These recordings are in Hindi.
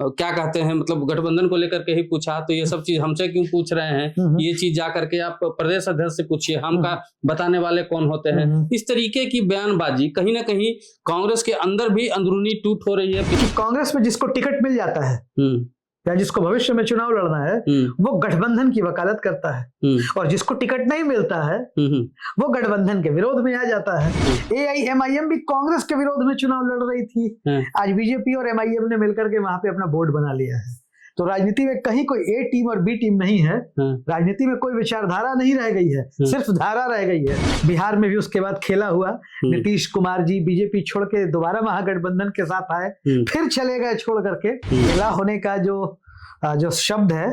क्या कहते हैं, मतलब गठबंधन को लेकर के ही पूछा, तो ये सब चीज हमसे क्यों पूछ रहे हैं? ये चीज जा करके आप प्रदेश अध्यक्ष से पूछिए, हम का बताने वाले कौन होते हैं? इस तरीके की बयानबाजी कहीं ना कहीं कांग्रेस के अंदर भी अंदरूनी टूट हो रही है कि कांग्रेस में जिसको टिकट मिल जाता है या जिसको भविष्य में चुनाव लड़ना है वो गठबंधन की वकालत करता है, और जिसको टिकट नहीं मिलता है वो गठबंधन के विरोध में आ जाता है। AIMIM भी कांग्रेस के विरोध में चुनाव लड़ रही थी, आज बीजेपी और MIM ने मिलकर के वहां पे अपना बोर्ड बना लिया है। तो राजनीति में कहीं कोई A टीम और B टीम नहीं है, राजनीति में कोई विचारधारा नहीं रह गई है, सिर्फ धारा रह गई है। बिहार में भी उसके बाद खेला हुआ, नीतीश कुमार जी बीजेपी छोड़ के दोबारा महागठबंधन के साथ आए, फिर चले गए छोड़ करके। खेला होने का जो शब्द है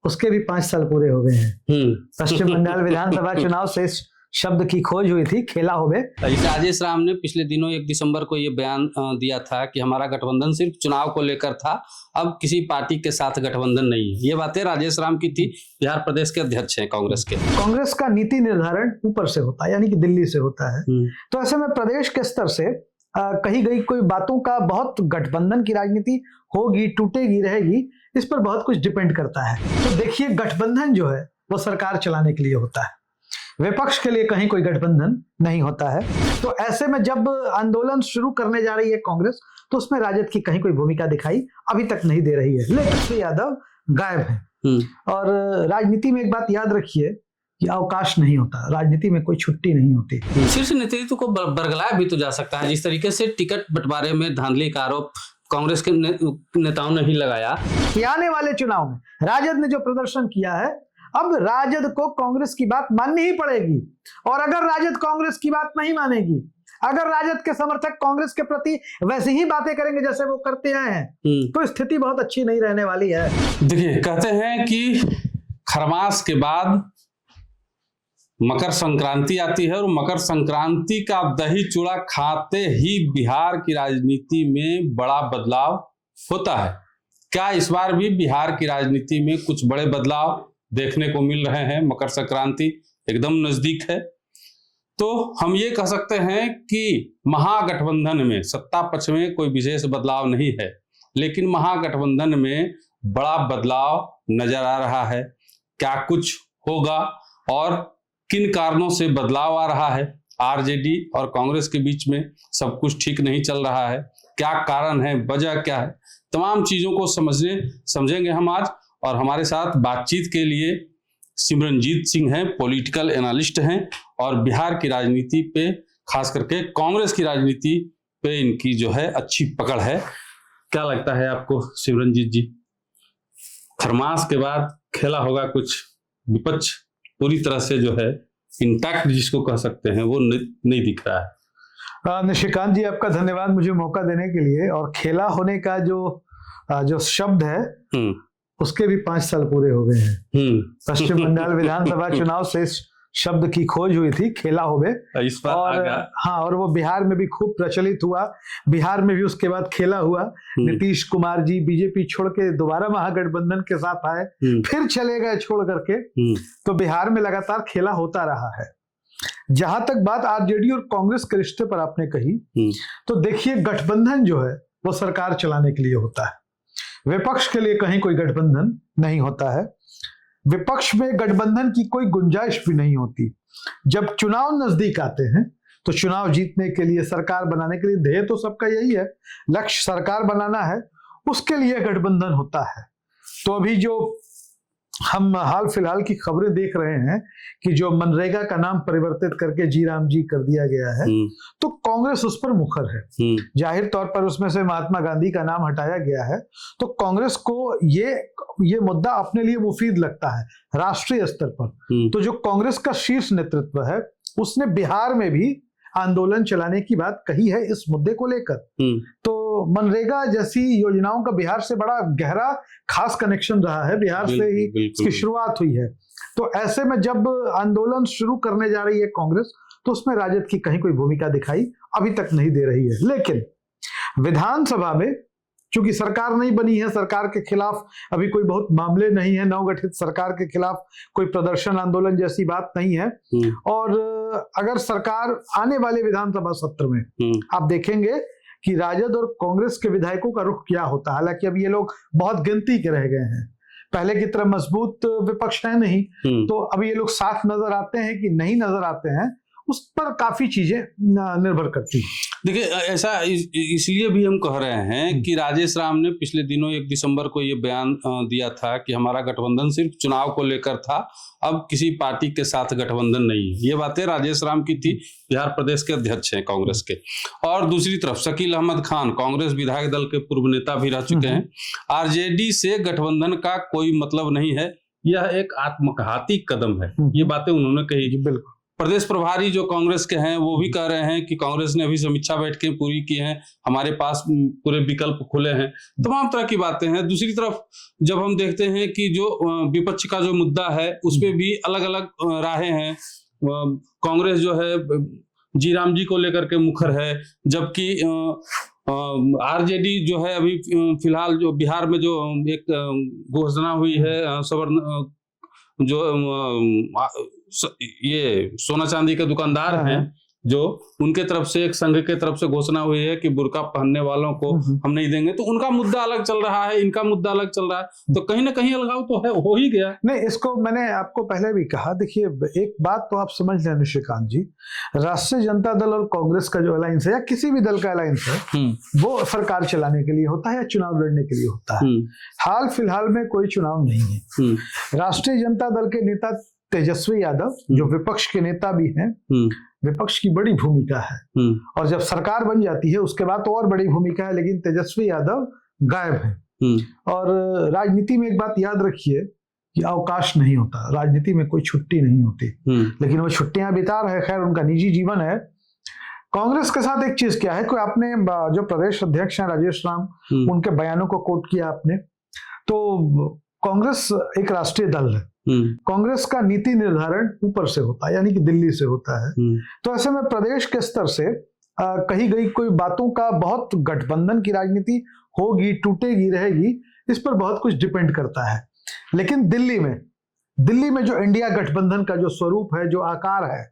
उसके भी 5 साल पूरे हो गए हैं। पश्चिम बंगाल विधानसभा चुनाव से शब्द की खोज हुई थी, खेला होवे। राजेश राम ने पिछले दिनों 1 दिसंबर को ये बयान दिया था कि हमारा गठबंधन सिर्फ चुनाव को लेकर था, अब किसी पार्टी के साथ गठबंधन नहीं है। ये बातें राजेश राम की थी, बिहार प्रदेश के अध्यक्ष हैं कांग्रेस के। कांग्रेस का नीति निर्धारण ऊपर से होता है, यानी कि दिल्ली से होता है। तो ऐसे में प्रदेश के स्तर से कही गई कोई बातों का बहुत गठबंधन की राजनीति होगी, टूटेगी, रहेगी, इस पर बहुत कुछ डिपेंड करता है। तो देखिए, गठबंधन जो है वो सरकार चलाने के लिए होता है, विपक्ष के लिए कहीं कोई गठबंधन नहीं होता है। तो ऐसे में जब आंदोलन शुरू करने जा रही है कांग्रेस, तो उसमें राजद की कहीं कोई भूमिका दिखाई अभी तक नहीं दे रही है। लेकिन यादव गायब है। और राजनीति में एक बात याद रखिए कि अवकाश नहीं होता, राजनीति में कोई छुट्टी नहीं होती। शीर्ष नेतृत्व को बरगलाया भी तो जा सकता है, जिस तरीके से टिकट बंटवारे में धांधली का आरोप कांग्रेस के नेताओं ने ही लगाया। कि आने वाले चुनाव में राजद ने जो प्रदर्शन किया है, अब राजद को कांग्रेस की बात माननी ही पड़ेगी। और अगर राजद कांग्रेस की बात नहीं मानेगी, अगर राजद के समर्थक कांग्रेस के प्रति वैसी ही बातें करेंगे जैसे वो करते आए हैं, तो स्थिति बहुत अच्छी नहीं रहने वाली है। देखिए, कहते हैं कि खरमास के बाद मकर संक्रांति आती है, और मकर संक्रांति का दही चूड़ा खाते ही बिहार की राजनीति में बड़ा बदलाव होता है। क्या इस बार भी बिहार की राजनीति में कुछ बड़े बदलाव देखने को मिल रहे हैं? मकर संक्रांति एकदम नजदीक है, तो हम ये कह सकते हैं कि महागठबंधन में सत्ता पक्ष में कोई विशेष बदलाव नहीं है, लेकिन महागठबंधन में बड़ा बदलाव नजर आ रहा है। क्या कुछ होगा और किन कारणों से बदलाव आ रहा है? आरजेडी और कांग्रेस के बीच में सब कुछ ठीक नहीं चल रहा है, क्या कारण है, वजह क्या है? तमाम चीजों को समझेंगे हम आज। और हमारे साथ बातचीत के लिए सिमरनजीत सिंह हैं, पॉलिटिकल एनालिस्ट हैं, और बिहार की राजनीति पे, खास करके कांग्रेस की राजनीति पे इनकी जो है अच्छी पकड़ है। क्या लगता है आपको सिमरनजीत जी, खरमास के बाद खेला होगा कुछ, विपक्ष पूरी तरह से जो है इंटैक्ट जिसको कह सकते हैं वो नहीं दिख रहा है? निशिकांत जी, आपका धन्यवाद मुझे मौका देने के लिए। और खेला होने का जो शब्द है उसके भी 5 साल पूरे हो गए हैं। पश्चिम बंगाल विधानसभा चुनाव से शब्द की खोज हुई थी, खेला होवे। और वो बिहार में भी खूब प्रचलित हुआ। बिहार में भी उसके बाद खेला हुआ। नीतीश कुमार जी बीजेपी छोड़ के दोबारा महागठबंधन के साथ आए, फिर चले गए छोड़ करके। तो बिहार में लगातार खेला होता रहा है। जहां तक बात आरजेडी और कांग्रेस के रिश्ते पर आपने कही, तो देखिए, गठबंधन जो है वो सरकार चलाने के लिए होता है, विपक्ष के लिए कहीं कोई गठबंधन नहीं होता है। विपक्ष में गठबंधन की कोई गुंजाइश भी नहीं होती। जब चुनाव नजदीक आते हैं तो चुनाव जीतने के लिए, सरकार बनाने के लिए, ध्येय तो सबका यही है, लक्ष्य सरकार बनाना है, उसके लिए गठबंधन होता है। तो अभी जो हम हाल फिलहाल की खबरें देख रहे हैं कि जो मनरेगा का नाम परिवर्तित करके जी राम जी कर दिया गया है, तो कांग्रेस उस पर मुखर है। जाहिर तौर पर उसमें से महात्मा गांधी का नाम हटाया गया है। तो कांग्रेस को ये मुद्दा अपने लिए मुफीद लगता है राष्ट्रीय स्तर पर। तो जो कांग्रेस का शीर्ष नेतृत्व है उसने बिहार में भी आंदोलन चलाने की बात कही है इस मुद्दे को लेकर। तो मनरेगा जैसी योजनाओं का बिहार से बड़ा गहरा खास कनेक्शन रहा है, बिहार से ही इसकी शुरुआत हुई है। तो ऐसे में जब आंदोलन शुरू करने जा रही है कांग्रेस, तो उसमें राजद की कहीं कोई भूमिका दिखाई अभी तक नहीं दे रही है। लेकिन विधानसभा में चूंकि सरकार नहीं बनी है, सरकार के खिलाफ अभी कोई बहुत मामले नहीं है, नवगठित सरकार के खिलाफ कोई प्रदर्शन आंदोलन जैसी बात नहीं है। और अगर सरकार आने वाले विधानसभा सत्र में आप देखेंगे कि राजद और कांग्रेस के विधायकों का रुख क्या होता है। हालांकि अब ये लोग बहुत गिनती के रह गए हैं, पहले की तरह मजबूत विपक्ष है नहीं, तो अब ये लोग साथ नजर आते हैं कि नहीं नजर आते हैं, उस पर काफी चीजें निर्भर करती हैं। देखिए, ऐसा इसलिए भी हम कह रहे हैं कि राजेश राम ने पिछले दिनों 1 दिसंबर को ये बयान दिया था कि हमारा गठबंधन सिर्फ चुनाव को लेकर था, अब किसी पार्टी के साथ गठबंधन नहीं है। ये बातें राजेश राम की थी, बिहार प्रदेश के अध्यक्ष हैं कांग्रेस के। और दूसरी तरफ शकील अहमद खान, कांग्रेस विधायक दल के पूर्व नेता भी रह चुके हैं, आरजेडी से गठबंधन का कोई मतलब नहीं है, यह एक आत्मघाती कदम है। ये बातें उन्होंने कही। बिल्कुल। प्रदेश प्रभारी जो कांग्रेस के हैं वो भी कह रहे हैं कि कांग्रेस ने अभी समीक्षा बैठकें पूरी की हैं, हमारे पास पूरे विकल्प खुले हैं, तमाम तरह की बातें हैं। दूसरी तरफ जब हम देखते हैं कि जो विपक्ष का जो मुद्दा है उस पे भी अलग अलग राहें हैं। कांग्रेस जो है जी राम जी को लेकर के मुखर है, जबकि आरजेडी जो है अभी फिलहाल जो बिहार में जो एक घोषणा हुई है, सवर्ण जो ये सोना चांदी के दुकानदार हैं, जो उनके तरफ से एक संघ के तरफ से घोषणा हुई है कि बुर्का पहनने वालों को हम नहीं देंगे, तो उनका मुद्दा अलग चल रहा है, इनका मुद्दा अलग चल रहा है, तो कहीं ना कहीं अलगाव तो है, हो ही गया। नहीं, इसको मैंने आपको पहले भी कहा। देखिए, एक बात तो आप समझ लें निशिकांत जी, राष्ट्रीय जनता दल और कांग्रेस का जो अलायंस है या किसी भी दल का अलायंस है, वो सरकार चलाने के लिए होता है या चुनाव लड़ने के लिए होता है। हाल फिलहाल में कोई चुनाव नहीं है। राष्ट्रीय जनता दल के नेता तेजस्वी यादव, जो विपक्ष के नेता भी हैं, विपक्ष की बड़ी भूमिका है, और जब सरकार बन जाती है उसके बाद तो और बड़ी भूमिका है, लेकिन तेजस्वी यादव गायब है। और राजनीति में एक बात याद रखिए कि अवकाश नहीं होता, राजनीति में कोई छुट्टी नहीं होती, लेकिन वो छुट्टियां बिता रहे, खैर उनका निजी जीवन है। कांग्रेस के साथ एक चीज क्या है कि आपने जो प्रदेश अध्यक्ष हैं राजेश राम, उनके बयानों को कोट किया आपने, तो कांग्रेस एक राष्ट्रीय दल है, कांग्रेस का नीति निर्धारण ऊपर से होता है, यानी कि दिल्ली से होता है। तो ऐसे में प्रदेश के स्तर से कही गई कोई बातों का बहुत गठबंधन की राजनीति होगी, टूटेगी, रहेगी, इस पर बहुत कुछ डिपेंड करता है। लेकिन दिल्ली में जो इंडिया गठबंधन का जो स्वरूप है, जो आकार है,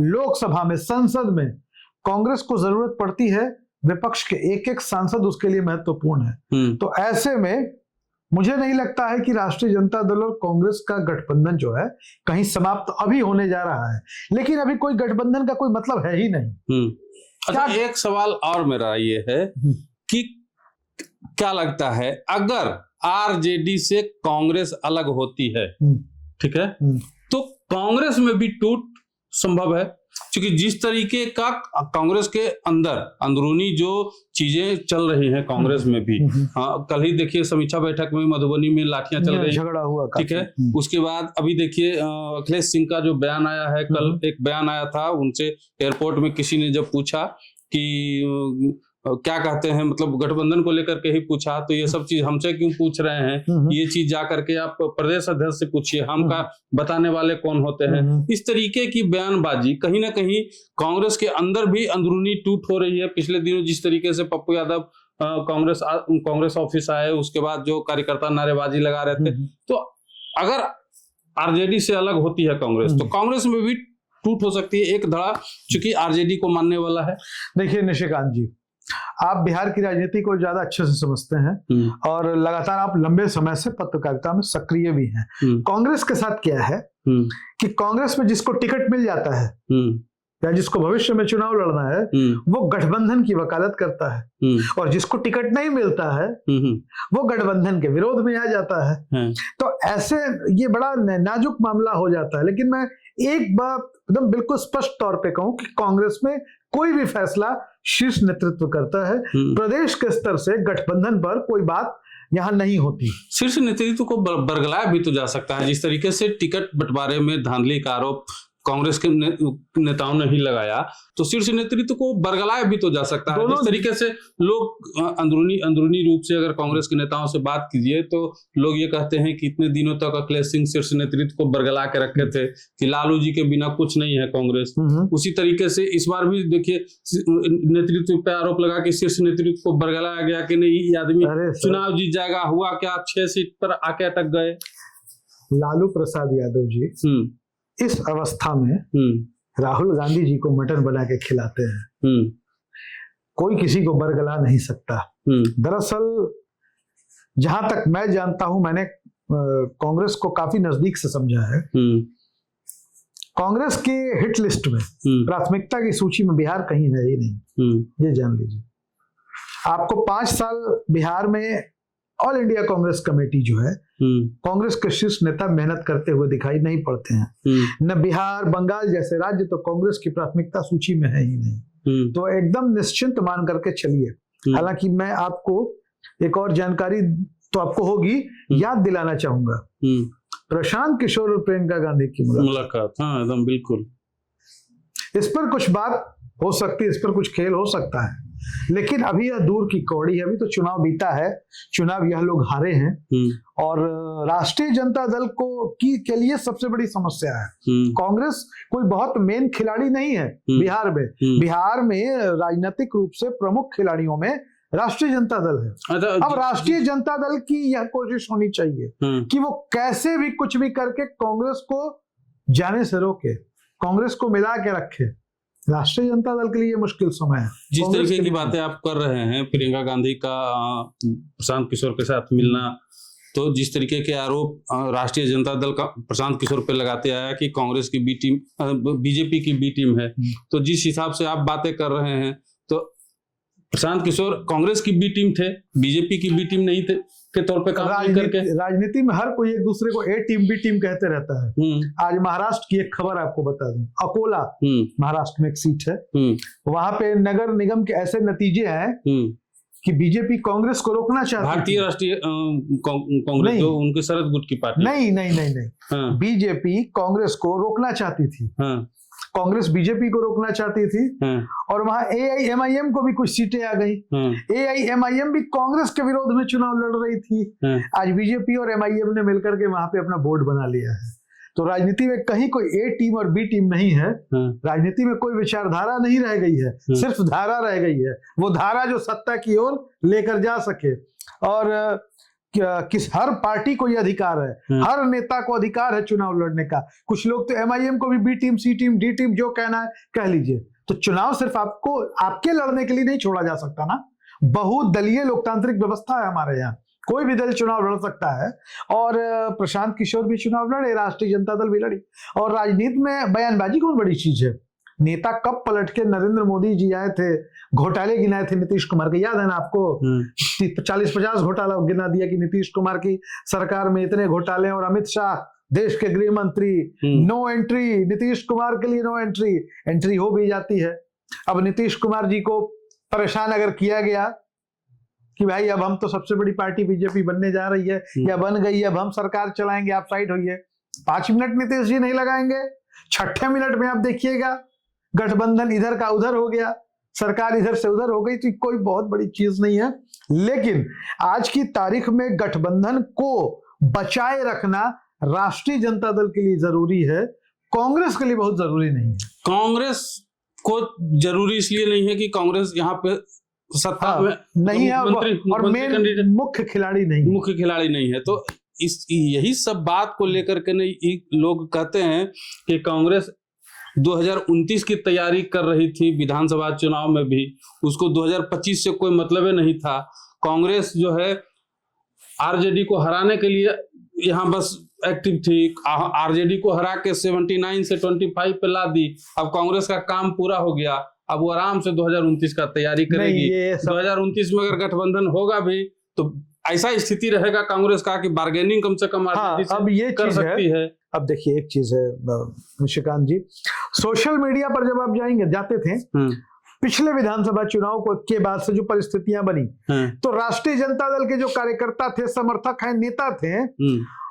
लोकसभा में, संसद में कांग्रेस को जरूरत पड़ती है, विपक्ष के एक एक सांसद उसके लिए महत्वपूर्ण है। तो ऐसे में मुझे नहीं लगता है कि राष्ट्रीय जनता दल और कांग्रेस का गठबंधन जो है कहीं समाप्त अभी होने जा रहा है, लेकिन अभी कोई गठबंधन का कोई मतलब है ही नहीं। अच्छा, एक सवाल और मेरा ये है कि क्या लगता है, अगर आरजेडी से कांग्रेस अलग होती है, ठीक है, तो कांग्रेस में भी टूट संभव है, क्योंकि जिस तरीके का कांग्रेस के अंदर अंदरूनी जो चीजें चल रही हैं कांग्रेस में भी, कल ही देखिए समीक्षा बैठक में मधुबनी में लाठियां चल रही, झगड़ा हुआ, ठीक है। उसके बाद अभी देखिए अखिलेश सिंह का जो बयान आया है, कल एक बयान आया था उनसे, एयरपोर्ट में किसी ने जब पूछा कि क्या कहते हैं, मतलब गठबंधन को लेकर के ही पूछा, तो ये सब चीज हमसे क्यों पूछ रहे हैं, ये चीज जा करके आप प्रदेश अध्यक्ष से पूछिए, हम का बताने वाले कौन होते हैं। इस तरीके की बयानबाजी कहीं ना कहीं कांग्रेस के अंदर भी अंदरूनी टूट हो रही है। पिछले दिनों जिस तरीके से पप्पू यादव कांग्रेस ऑफिस आए, उसके बाद जो कार्यकर्ता नारेबाजी लगा रहे थे, तो अगर आरजेडी से अलग होती है कांग्रेस, तो कांग्रेस में भी टूट हो सकती है एक धड़ा, क्योंकि आरजेडी को मानने वाला है। देखिए निशिकांत जी, आप बिहार की राजनीति को ज्यादा अच्छे से समझते हैं और लगातार आप लंबे समय से पत्रकारिता में सक्रिय भी हैं। कांग्रेस के साथ क्या है कि कांग्रेस में जिसको टिकट मिल जाता है या जिसको भविष्य में चुनाव लड़ना है, वो गठबंधन की वकालत करता है, और जिसको टिकट नहीं मिलता है वो गठबंधन के विरोध में आ जाता है। तो ऐसे ये बड़ा नाजुक मामला हो जाता है। लेकिन मैं एक बात एकदम बिल्कुल स्पष्ट तौर पे कहूं कि कांग्रेस में कोई भी फैसला शीर्ष नेतृत्व करता है, प्रदेश के स्तर से गठबंधन पर कोई बात यहाँ नहीं होती। शीर्ष नेतृत्व को बरगलाया भी तो जा सकता है, जिस तरीके से टिकट बंटवारे में धांधली का आरोप कांग्रेस के नेताओं ने ही लगाया, तो शीर्ष नेतृत्व को बरगलाया भी तो जा सकता है। जिस तरीके से लोग अंदरूनी रूप से अगर कांग्रेस के नेताओं से बात कीजिए, तो लोग ये कहते हैं कि इतने दिनों तक अखिलेश सिंह शीर्ष नेतृत्व को बरगला के रखे थे कि लालू जी के बिना कुछ नहीं है कांग्रेस। उसी तरीके से इस बार भी देखिए नेतृत्व पे आरोप लगा कि शीर्ष नेतृत्व को बरगलाया गया कि नहीं, ये आदमी चुनाव जीत जाएगा, हुआ क्या, 6 सीट पर आके अटक गए। लालू प्रसाद यादव जी इस अवस्था में राहुल गांधी जी को मटन बना के खिलाते हैं। कोई किसी को बरगला नहीं सकता। दरअसल जहां तक मैं जानता हूं, मैंने कांग्रेस को काफी नजदीक से समझा है। कांग्रेस के हिट लिस्ट में, प्राथमिकता की सूची में बिहार कहीं है ही नहीं, ये जान लीजिए। आपको 5 साल बिहार में ऑल इंडिया कांग्रेस कमेटी जो है, कांग्रेस के शीर्ष नेता मेहनत करते हुए दिखाई नहीं पड़ते हैं। न बिहार, बंगाल जैसे राज्य तो कांग्रेस की प्राथमिकता सूची में है ही नहीं। तो एकदम निश्चिंत मान करके चलिए। हालांकि मैं आपको एक और जानकारी तो आपको होगी, याद दिलाना चाहूंगा। प्रशांत किशोर और प्रियंका गांधी की मुलाकात, हाँ एकदम बिल्कुल। इस पर कुछ बात हो सकती है, इस पर कुछ खेल हो सकता है, लेकिन अभी यह दूर की कौड़ी है। अभी तो चुनाव बीता है, चुनाव यह लोग हारे हैं, और राष्ट्रीय जनता दल के लिए सबसे बड़ी समस्या है। कांग्रेस कोई बहुत मेन खिलाड़ी नहीं है बिहार में। बिहार में राजनीतिक रूप से प्रमुख खिलाड़ियों में राष्ट्रीय जनता दल है। अब राष्ट्रीय जनता दल की यह कोशिश होनी चाहिए कि वो कैसे भी कुछ भी करके कांग्रेस को जाने से रोके, कांग्रेस को मिला के रखे। राष्ट्रीय जनता दल के लिए मुश्किल समय है। जिस तरीके की बातें आप कर रहे हैं, प्रियंका गांधी का प्रशांत किशोर के साथ मिलना, तो जिस तरीके के आरोप राष्ट्रीय जनता दल का प्रशांत किशोर पे लगाते आया कि कांग्रेस की बी टीम, बीजेपी की बी टीम है, तो जिस हिसाब से आप बातें कर रहे हैं, तो प्रशांत किशोर कांग्रेस की बी टीम थे, बीजेपी की बी टीम नहीं थे के तौर पे काम करके। राजनीति में हर कोई एक दूसरे को ए टीम बी टीम कहते रहता है। आज महाराष्ट्र की एक खबर आपको बता दूं, अकोला महाराष्ट्र में एक सीट है, वहां पे नगर निगम के ऐसे नतीजे हैं कि बीजेपी कांग्रेस को रोकना चाहती है। भारतीय राष्ट्रीय कांग्रेस जो उनके शरद गुट की पार्टी, नहीं, बीजेपी कांग्रेस को रोकना चाहती थी। कांग्रेस बीजेपी को रोकना चाहती थी, और वहां AIMIM को भी कुछ सीटें आ गई। AIMIM भी कांग्रेस के विरोध में चुनाव लड़ रही थी। आज बीजेपी और MIM ने मिलकर के वहां पे अपना बोर्ड बना लिया है। तो राजनीति में कहीं कोई ए टीम और बी टीम नहीं है। राजनीति में कोई विचारधारा नहीं रह गई है, सिर्फ धारा रह गई है। वो धारा जो सत्ता की ओर लेकर जा सके, और किस हर पार्टी को यह अधिकार है, हर नेता को अधिकार है चुनाव लड़ने का। कुछ लोग तो MIM को भी बी टीम, सी टीम, डी टीम जो कहना है कह लीजिए। तो चुनाव सिर्फ आपके लड़ने के लिए नहीं छोड़ा जा सकता ना। बहुदलीय लोकतांत्रिक व्यवस्था है हमारे यहाँ, कोई भी दल चुनाव लड़ सकता है। और प्रशांत किशोर भी चुनाव लड़े, राष्ट्रीय जनता दल भी लड़ी। और राजनीति में बयानबाजी कौन बड़ी चीज है। नेता कब पलट के नरेंद्र मोदी जी आए थे, घोटाले गिनाए थे नीतीश कुमार के, याद है ना आपको? 40-50 घोटाला गिना दिया कि नीतीश कुमार की सरकार में इतने घोटाले, और अमित शाह देश के गृह मंत्री, नो एंट्री, नीतीश कुमार के लिए नो एंट्री, एंट्री हो भी जाती है। अब नीतीश कुमार जी को परेशान अगर किया गया कि भाई अब हम तो सबसे बड़ी पार्टी बीजेपी बनने जा रही है या बन गई है, अब हम सरकार चलाएंगे, आप साइड होइए, 5 मिनट नीतीश जी नहीं लगाएंगे, 6ठे मिनट में आप देखिएगा गठबंधन इधर का उधर हो गया, सरकार इधर से उधर हो गई। तो कोई बहुत बड़ी चीज नहीं है, लेकिन आज की तारीख में गठबंधन को बचाए रखना राष्ट्रीय जनता दल के लिए जरूरी है, कांग्रेस के लिए बहुत जरूरी नहीं है। कांग्रेस को जरूरी इसलिए नहीं है कि कांग्रेस यहाँ पे सत्ता में नहीं है और मेन मुख्य खिलाड़ी नहीं है। तो इस यही सब बात को लेकर के नहीं लोग कहते हैं कि कांग्रेस 2029 की तैयारी कर रही थी, विधानसभा चुनाव में भी उसको 2025 से कोई मतलब ही नहीं था। कांग्रेस जो है आरजेडी को हराने के लिए यहाँ बस एक्टिव थी, आरजेडी को हरा के 79 से 25 पे ला दी। अब कांग्रेस का काम पूरा हो गया, अब वो आराम से 2029 का तैयारी करेगी। 2029 में अगर गठबंधन होगा भी तो ऐसा स्थिति रहेगा कांग्रेस का कि बार्गेनिंग कम से कम अब ये कर सकती है। अब देखिए एक चीज है निशिकांत जी, सोशल मीडिया पर जब आप जाते थे पिछले विधानसभा चुनाव के बाद से जो परिस्थितियां बनी, तो राष्ट्रीय जनता दल के जो कार्यकर्ता थे, समर्थक हैं, नेता थे,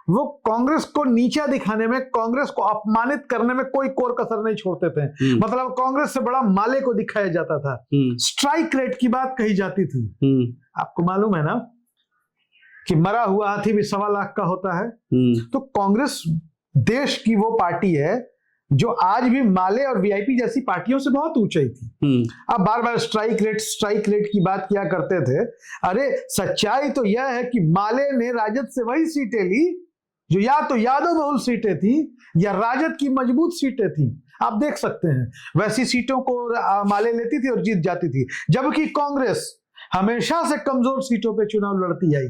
वो कांग्रेस को नीचा दिखाने में, कांग्रेस को अपमानित करने में कोई कोर कसर नहीं छोड़ते थे। मतलब कांग्रेस से बड़ा माले को दिखाया जाता था, स्ट्राइक रेट की बात कही जाती थी। आपको मालूम है ना कि मरा हुआ हाथी भी 1.25 लाख का होता है। तो कांग्रेस देश की वो पार्टी है जो आज भी माले और वीआईपी जैसी पार्टियों से बहुत ऊंचाई थी। अब बार बार स्ट्राइक रेट की बात किया करते थे। अरे सच्चाई तो यह है कि माले ने राजद से वही सीटें ली जो या तो यादव बहुल सीटें थी या राजद की मजबूत सीटें थी। आप देख सकते हैं, वैसी सीटों को माले लेती थी और जीत जाती थी, जबकि कांग्रेस हमेशा से कमजोर सीटों पे चुनाव लड़ती आई।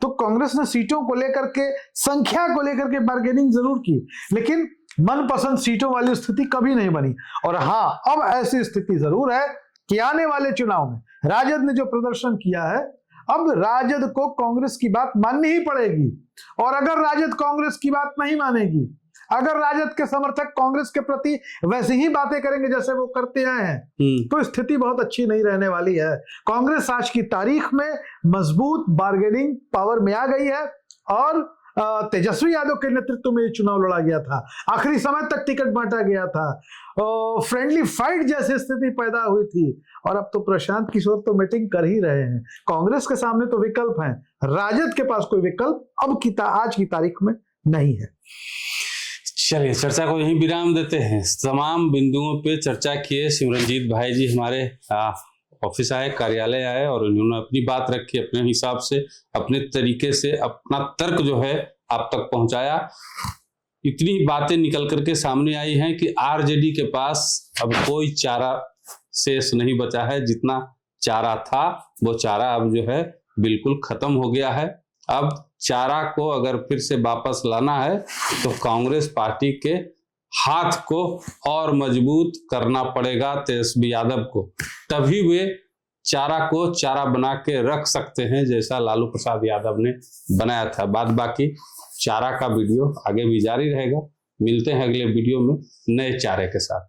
तो कांग्रेस ने सीटों को लेकर के, संख्या को लेकर के बार्गेनिंग जरूर की, लेकिन मनपसंद सीटों वाली स्थिति कभी नहीं बनी। और हाँ, अब ऐसी स्थिति जरूर है कि आने वाले चुनाव में राजद ने जो प्रदर्शन किया है, अब राजद को कांग्रेस की बात माननी ही पड़ेगी। और अगर राजद कांग्रेस की बात नहीं मानेगी, अगर राजद के समर्थक कांग्रेस के प्रति वैसी ही बातें करेंगे जैसे वो करते आए हैं, तो स्थिति बहुत अच्छी नहीं रहने वाली है। कांग्रेस आज की तारीख में मजबूत बार्गेनिंग पावर में आ गई है और तेजस्वी यादव के नेतृत्व में ये चुनाव लड़ा गया था, आखिरी समय तक टिकट बांटा गया था, फ्रेंडली फाइट जैसी स्थिति पैदा हुई थी। और अब तो प्रशांत किशोर तो मीटिंग कर ही रहे हैं। कांग्रेस के सामने तो विकल्प हैं, राजद के पास कोई विकल्प अब की आज की तारीख में नहीं है। चलिए चर्चा को यहीं विराम देते हैं। तमाम बिंदुओं पे चर्चा किए सिमरनजीत भाई जी हमारे ऑफिस आए, कार्यालय आए और उन्होंने अपनी बात रखी, अपने हिसाब से, अपने तरीके से अपना तर्क जो है आप तक पहुंचाया। इतनी बातें निकल करके सामने आई हैं कि आरजेडी के पास अब कोई चारा शेष नहीं बचा है। जितना चारा था वो चारा अब जो है बिल्कुल खत्म हो गया है। अब चारा को अगर फिर से वापस लाना है तो कांग्रेस पार्टी के हाथ को और मजबूत करना पड़ेगा तेजस्वी यादव को, तभी वे चारा को चारा बना के रख सकते हैं जैसा लालू प्रसाद यादव ने बनाया था। बाद बाकी चारा का वीडियो आगे भी जारी रहेगा। मिलते हैं अगले वीडियो में नए चारे के साथ।